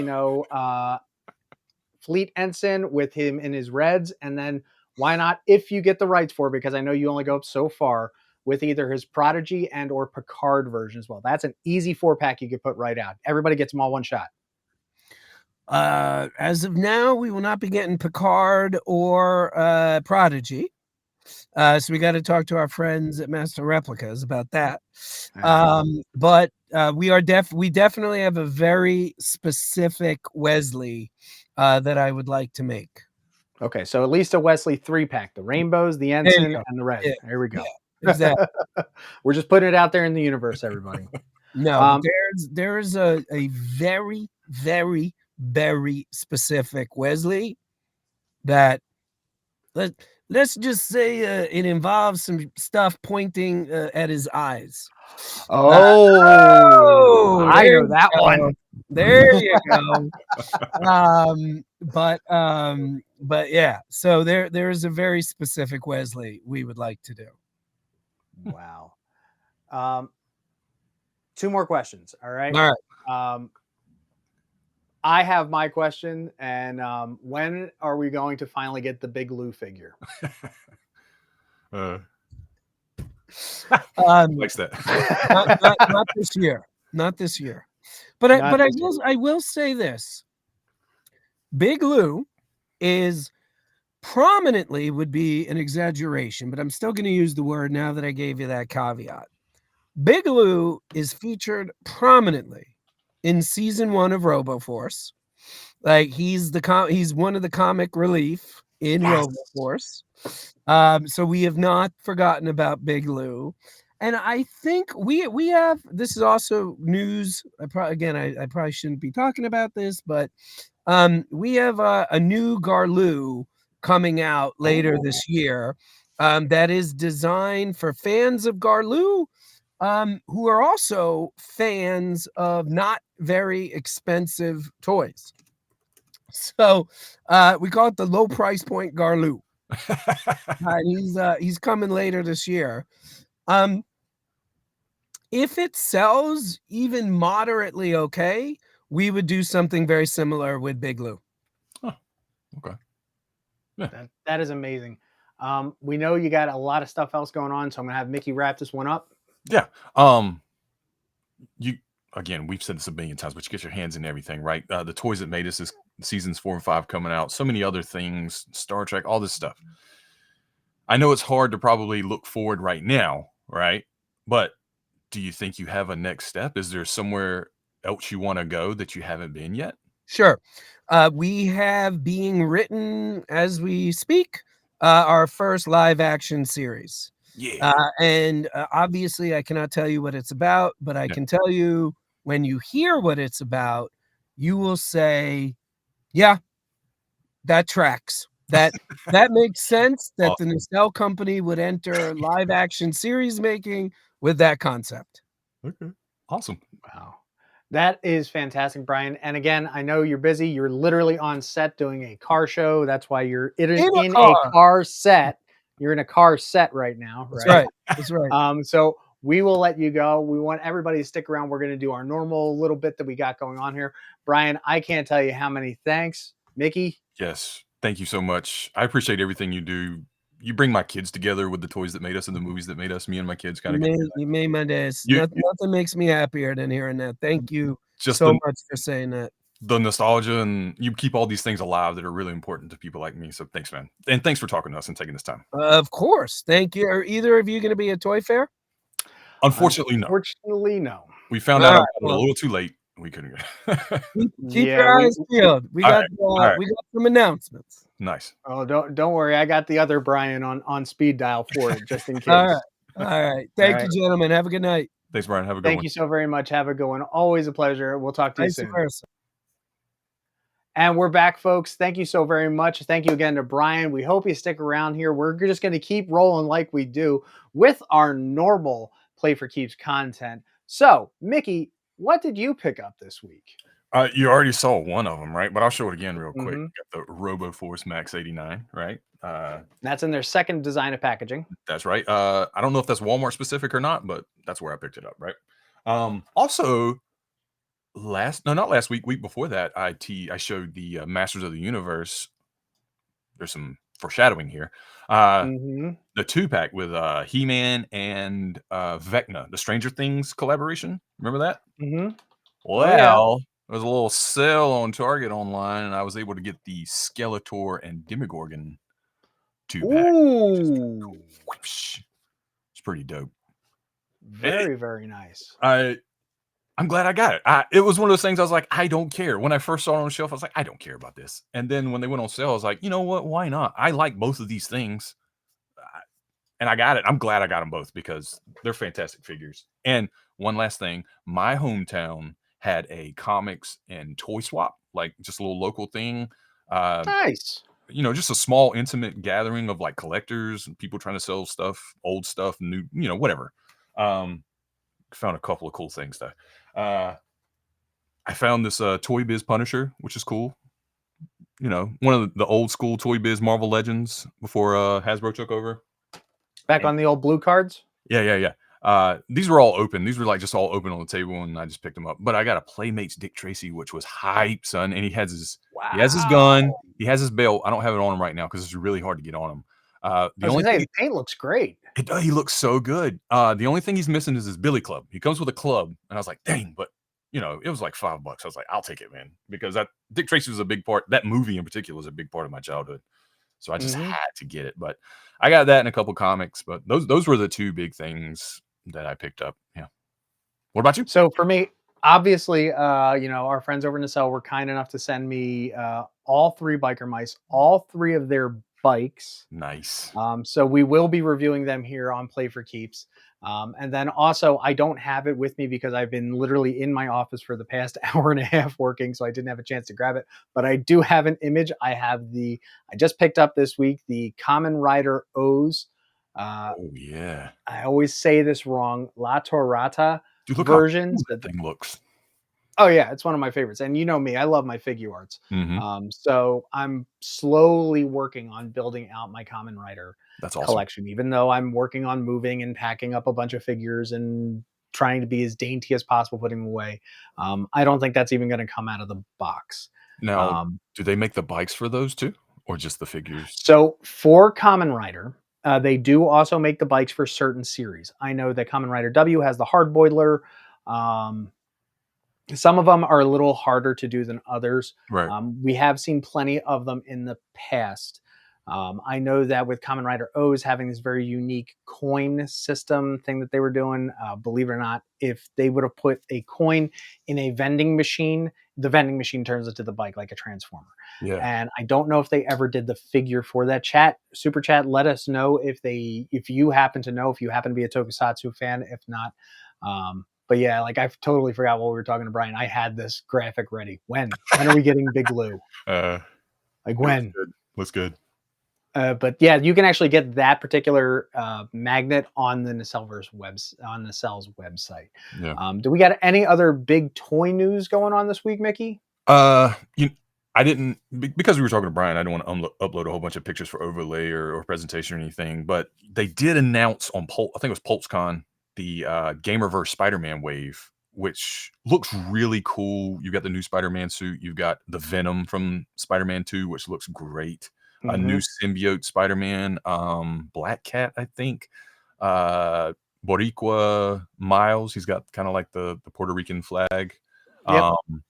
fleet ensign, with him in his reds, and then why not, if you get the rights for it, because I know you only go up so far, with either his Prodigy and or Picard version as well. That's an easy 4-pack you could put right out. Everybody gets them all one shot. As of now, we will not be getting Picard or Prodigy. So we got to talk to our friends at Master Replicas about that. But we definitely have a very specific Wesley that I would like to make. Okay, so at least a Wesley 3-pack, the rainbows, the ensign, and the red. Yeah. There we go. Yeah, exactly. We're just putting it out there in the universe, everybody. No, there's a very, very, very specific Wesley that let's just say it involves some stuff pointing at his eyes. Oh, I know that one. There you go. But yeah, so there's a very specific Wesley we would like to do. Wow. 2 more questions. All right. All right. I have my question, and when are we going to finally get the Big Lou figure? Likes that. Not this year. Not this year. But I will say this. Big Lou is prominently, would be an exaggeration, but I'm still going to use the word now that I gave you that caveat. Big Lou is featured prominently in season 1 of Roboforce. Like he's one of the comic relief in Yes. Roboforce. So we have not forgotten about Big Lou. And I think we have, this is also news. I probably shouldn't be talking about this, but we have a new Garloo coming out later this year that is designed for fans of Garloo who are also fans of not very expensive toys. So we call it the low price point Garloo. He's coming later this year. If it sells even moderately okay, we would do something very similar with Big Lou. Oh, okay. Yeah. That is amazing. We know you got a lot of stuff else going on, so I'm gonna have Mickey wrap this one up. Yeah. You again, we've said this a billion times, but you get your hands in everything, right? The toys that made us is seasons 4 and 5 coming out. So many other things, Star Trek, all this stuff. I know it's hard to probably look forward right now, right? But do you think you have a next step? Is there somewhere else you want to go that you haven't been yet? Sure. We have being written as we speak our first live action series. Yeah. And obviously, I cannot tell you what it's about, but I can tell you when you hear what it's about, you will say, yeah, that tracks. That makes sense that the Nacelle Company would enter live action series making with that concept. Okay. Awesome. Wow. That is fantastic, Brian. And again, I know you're busy. You're literally on set doing a car show. That's why you're in a car set. You're in a car set right now, right? That's right. So we will let you go. We want everybody to stick around. We're going to do our normal little bit that we got going on here. Brian, I can't tell you how many thanks. Mickey? Yes. Thank you so much. I appreciate everything you do. You bring my kids together with the toys that made us and the movies that made us. Me and my kids kind of you made my days. Nothing makes me happier than hearing that. Thank you so much for saying that. The nostalgia, and you keep all these things alive that are really important to people like me. So thanks, man. And thanks for talking to us and taking this time. Of course. Thank you. Are either of you going to be at Toy Fair? Unfortunately, no. Unfortunately, no. We found out a little too late. We couldn't go. Keep your eyes peeled. We got some announcements. Nice. Oh, don't worry. I got the other Brian on speed dial for it, just in case. All right. Thank you, gentlemen. Have a good night. Thanks, Brian. Have a good one. Thank you so very much. Have a good one. Always a pleasure. We'll talk to you soon. And we're back, folks. Thank you so very much. Thank you again to Brian. We hope you stick around here. We're just going to keep rolling like we do with our normal Play for Keeps content. So, Mickey, what did you pick up this week? You already saw one of them, right? But I'll show it again real quick. Got the Roboforce Max 89, right? That's in their second design of packaging. That's right. I don't know if that's Walmart specific or not, but that's where I picked it up, right? Also, not last week, week before that, I showed the Masters of the Universe. There's some foreshadowing here. The 2-pack with He-Man and Vecna, the Stranger Things collaboration. Remember that? Well, there was a little sale on Target online, and I was able to get the Skeletor and Demogorgon 2-pack. Ooh. It's pretty dope. Very, very nice. I'm glad I got it. It was one of those things I was like, I don't care. When I first saw it on the shelf, I was like, I don't care about this. And then when they went on sale, I was like, you know what? Why not? I like both of these things. And I got it. I'm glad I got them both because they're fantastic figures. And one last thing, my hometown had a comics and toy swap, like just a little local thing. Nice. You know, just a small intimate gathering of like collectors and people trying to sell stuff, old stuff, new, you know, whatever. Found a couple of cool things though. I found this Toy Biz Punisher, which is cool. You know, one of the old school Toy Biz Marvel Legends before Hasbro took over. Back on the old blue cards? Yeah. These were all open. These were like just all open on the table, and I just picked them up. But I got a Playmates Dick Tracy, which was hype, son. And he has his gun, he has his belt. I don't have it on him right now because it's really hard to get on him. The paint looks great. He looks so good. The only thing he's missing is his billy club. He comes with a club, and I was like, dang, but it was like $5. I was like, I'll take it, man, because Dick Tracy was a big part. That movie in particular was a big part of my childhood, so I just Mhm. had to get it. But I got that in a couple comics. But those were the two big things that I picked up. Yeah. What about you? So for me, obviously, our friends over in Nacelle were kind enough to send me all three biker mice, all three of their bikes. Nice. So we will be reviewing them here on Play for Keeps. And then also, I don't have it with me because I've been literally in my office for the past hour and a half working, so I didn't have a chance to grab it. But I do have an image. I just picked up this week the Common Rider O's. Oh yeah. I always say this wrong. La Torrata Dude, look how cool versions. that thing looks. Oh yeah, it's one of my favorites. And you know me, I love my figure arts. Mhm. So I'm slowly working on building out my Common Rider That's awesome. collection, even though I'm working on moving and packing up a bunch of figures and trying to be as dainty as possible, putting them away. I don't think that's even going to come out of the box. Now, Um, do they make the bikes for those too, or just the figures? so for Common Rider, they do also make the bikes for certain series. I know that Common Rider W has the hard boiler. Um, Some of them are a little harder to do than others. Right. We have seen plenty of them in the past. I know that with Common Rider O's having this very unique coin system thing that they were doing, believe it or not, if they would have put a coin in a vending machine, the vending machine turns into the bike like a transformer. Yeah. And I don't know if they ever did the figure for that. Super chat, let us know if you happen to know, if you happen to be a Tokusatsu fan. If not, but yeah, like I totally forgot what we were talking to Brian. I had this graphic ready. When are we getting Big Lou? Uh, Like it looks when? good. Looks good. But yeah, you can actually get that particular magnet on the on Nacelle's website. Yeah. Do we got any other big toy news going on this week, Mickey? You I didn't because we were talking to Brian. I don't want to upload a whole bunch of pictures for overlay or presentation or anything. But they did announce on I think it was PulseCon, the Gamerverse Spider-Man wave, which looks really cool. You've got the new Spider-Man suit. You've got the Venom from Spider-Man 2, which looks great. A new Mm-hmm. symbiote Spider-Man, Black Cat, I think. Uh, Boricua Miles. He's got kind of like the Puerto Rican flag. Yep. Um,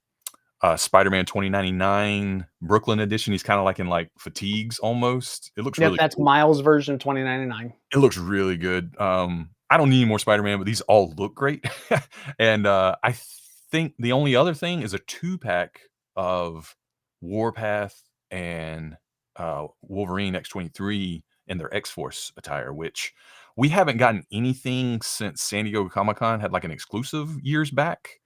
Spider-Man 2099 Brooklyn edition. He's kind of like in like fatigues almost. It looks Yep. really That's cool. Miles' version of 2099. It looks really good. I don't need any more Spider-Man, but these all look great. And I think the only other thing is a 2-pack of Warpath and Wolverine X-23 in their X-Force attire, which we haven't gotten anything since San Diego Comic-Con had like an exclusive years back,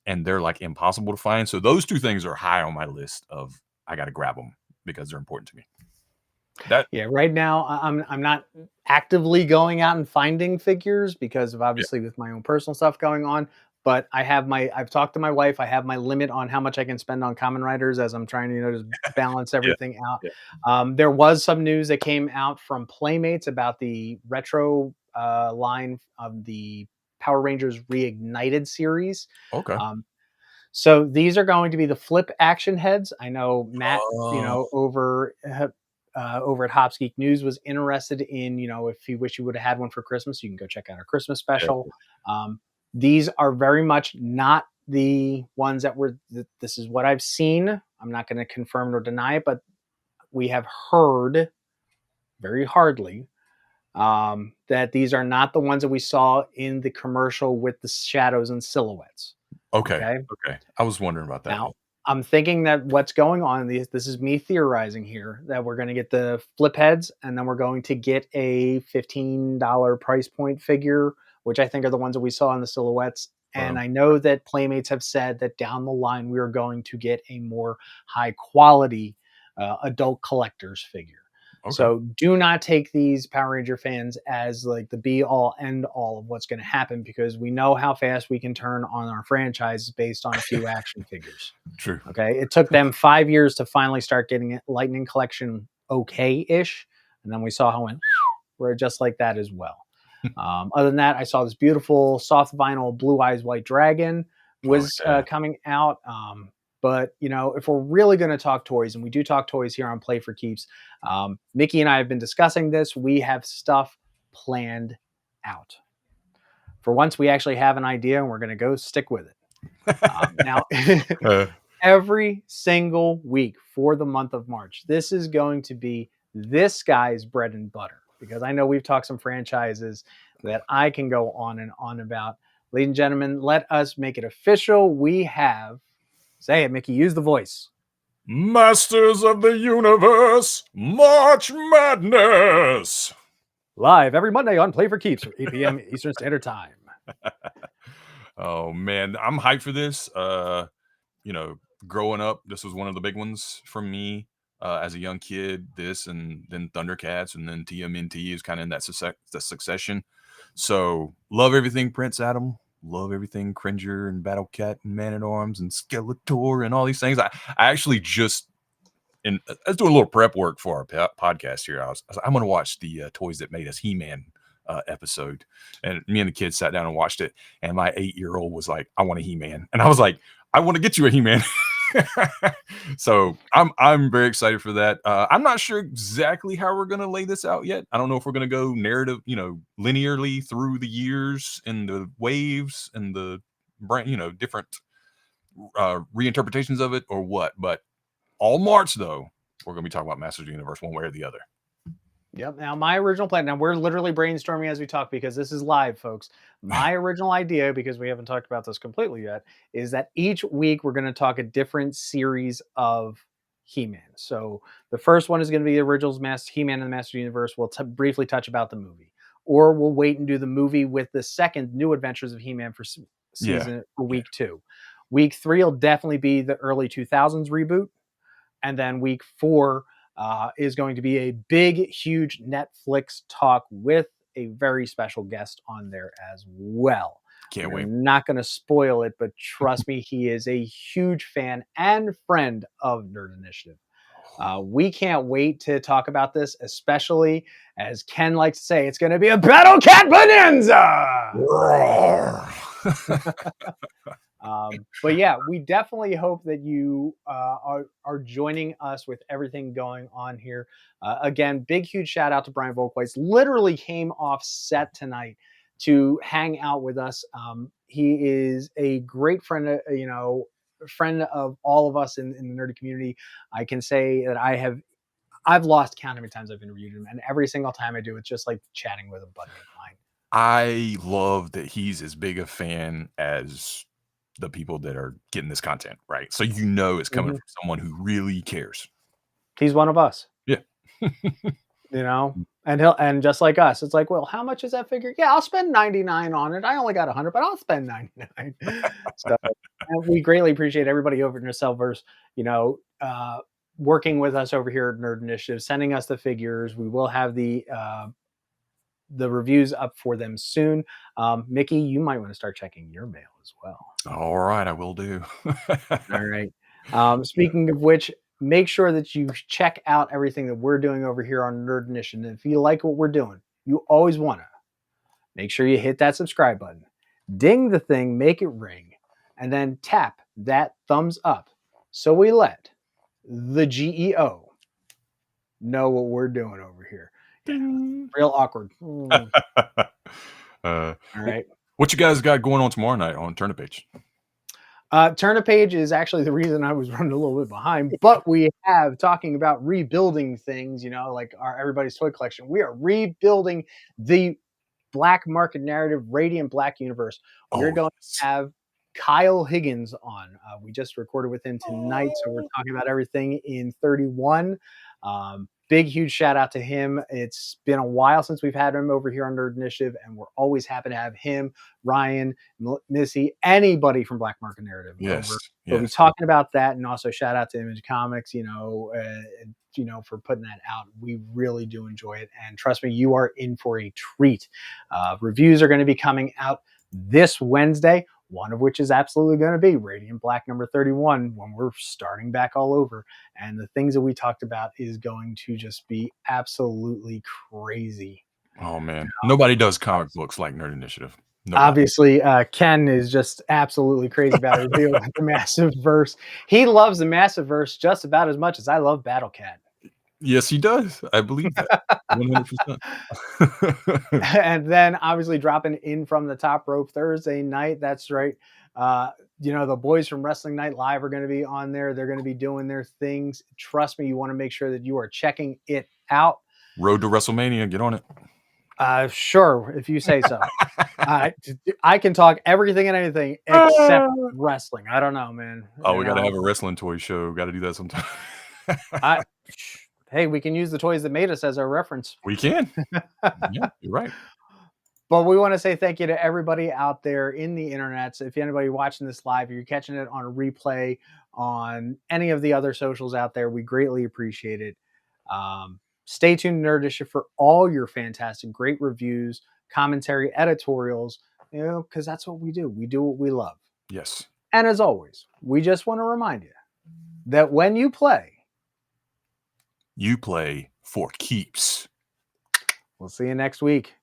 and they're like impossible to find. So those two things are high on my list of I got to grab them because they're important to me. That Yeah, right now I'm not actively going out and finding figures because of yeah, obviously with my own personal stuff going on. But I've talked to my wife. I have my limit on how much I can spend on Common Riders as I'm trying to just balance yeah, everything out. yeah. There was some news that came out from Playmates about the retro line of the Power Rangers Reignited series. Okay. Um, so these are going to be the flip action heads. I know Matt, Oh, over at Hops Geek News was interested in, if he wished he would have had one for Christmas, you can go check out our Christmas yeah, special. These are very much not the ones that were. This is what I've seen. I'm not going to confirm nor deny it, but we have heard very hardly that these are not the ones that we saw in the commercial with the shadows and silhouettes. okay, Okay. okay. I was wondering about that one. Now, I'm thinking that what's going on, this is me theorizing here, that we're going to get the flip heads and then we're going to get a $15 price point figure, which I think are the ones that we saw in the silhouettes. And I know that Playmates have said that down the line, we are going to get a more high quality adult collector's figure. Okay, So do not take these Power Ranger fans as like the be all end all of what's going to happen because we know how fast we can turn on our franchises based on a few action figures. true. Okay. It took them 5 years to finally start getting it Lightning Collection okay ish. And then we saw how it went we're just like that as well. Other than that, I saw this beautiful soft vinyl Blue Eyes White Dragon Oh was yeah. coming out. But if we're really going to talk toys, and we do talk toys here on Play for Keeps, Mickey and I have been discussing this. We have stuff planned out. For once, we actually have an idea, and we're going to go stick with it. Now, Uh, every single week for the month of March, this is going to be this guy's bread and butter, because I know we've talked some franchises that I can go on and on about. Ladies and gentlemen, let us make it official. We have, say it, Mickey, use the voice. Masters of the Universe, March Madness. Live every Monday on Play for Keeps, 8 p.m. Eastern Standard Time. Oh man, I'm hyped for this. Growing up, this was one of the big ones for me. As a young kid, this and then Thundercats and then TMNT is kind of in that succession. So love everything Prince Adam. Love everything Cringer and Battle Cat and Man at Arms and Skeletor and all these things. I actually just I was doing a little prep work for our podcast here. I was like, I'm going to watch the Toys That Made Us He-Man episode, and me and the kids sat down and watched it. And my 8-year-old was like, "I want a He-Man," and I was like, "I want to get you a He-Man." So I'm very excited for that. I'm not sure exactly how we're going to lay this out yet. I don't know if we're going to go narrative, linearly through the years and the waves and the brand, different reinterpretations of it or what. But all March, though, we're going to be talking about Masters of the Universe one way or the other. Yep. Now, my original plan, now we're literally brainstorming as we talk because this is live, folks. My original idea, because we haven't talked about this completely yet, is that each week we're going to talk a different series of He-Man. So the first one is going to be the originals, He-Man and the Master Universe. We'll briefly touch about the movie. Or we'll wait and do the movie with the second New Adventures of He-Man for week 2. Week 3 will definitely be the early 2000s reboot. And then week 4 is going to be a big, huge Netflix talk with a very special guest on there as well. Can't wait. I'm not going to spoil it, but trust me, he is a huge fan and friend of Nerd Initiative. We can't wait to talk about this, especially as Ken likes to say, it's going to be a Battle Cat Bonanza. But yeah, we definitely hope that you are joining us with everything going on here. Again, big, huge shout out to Brian Volk-Weiss. Literally came off set tonight to hang out with us. He is a great friend, friend of all of us in the nerdy community. I can say that I've lost count how many times I've interviewed him, and every single time I do, it's just like chatting with a buddy of mine. I love that he's as big a fan as the people that are getting this content, right? So it's coming from someone who really cares. He's one of us. Yeah. And just like us, it's like, well, how much is that figure? Yeah, I'll spend 99 on it. I only got 100, but I'll spend 99. So we greatly appreciate everybody over at Nacelleverse, working with us over here at Nerd Initiative, sending us the figures. We will have the reviews up for them soon. Mickey, you might want to start checking your mail as well. All right, I will do. All right. Speaking of which, make sure that you check out everything that we're doing over here on Nerd Initiative. If you like what we're doing, you always want to make sure you hit that subscribe button, ding the thing, make it ring, and then tap that thumbs up so we let the GEO know what we're doing over here. Yeah, real awkward. All right. What you guys got going on tomorrow night on Turn a Page? Turn a Page is actually the reason I was running a little bit behind, but we have talking about rebuilding things, like our Everybody's Toy Collection. We are rebuilding the Black Market Narrative Radiant Black Universe. We're going to have Kyle Higgins on. We just recorded with him tonight, so we're talking about everything in 31. Big, huge shout out to him. It's been a while since we've had him over here on Nerd Initiative, and we're always happy to have him, Ryan, Missy, anybody from Black Market Narrative over. We'll be talking about that, and also shout out to Image Comics, for putting that out. We really do enjoy it, and trust me, you are in for a treat. Reviews are going to be coming out this Wednesday, one of which is absolutely going to be Radiant Black number 31 when we're starting back all over. And the things that we talked about is going to just be absolutely crazy. Oh, man. Nobody does comic books like Nerd Initiative. Nobody. Obviously, Ken is just absolutely crazy about it. The Massiveverse. He loves the Massiveverse just about as much as I love Battle Cat. Yes, he does. I believe that. 100%. And then obviously dropping in from the top rope Thursday night. That's right. The boys from Wrestling Night Live are going to be on there. They're going to be doing their things. Trust me, you want to make sure that you are checking it out. Road to WrestleMania. Get on it. Sure, if you say so. I can talk everything and anything except wrestling. I don't know, man. Oh, we got to have a wrestling toy show. Got to do that sometime. Hey, we can use the toys that made us as our reference. We can. Yeah, you're right. But we want to say thank you to everybody out there in the internets. If anybody watching this live, if you're catching it on a replay on any of the other socials out there, we greatly appreciate it. Stay tuned to Nerdition for all your fantastic, great reviews, commentary, editorials, because that's what we do. We do what we love. Yes. And as always, we just want to remind you that when you play for keeps. We'll see you next week.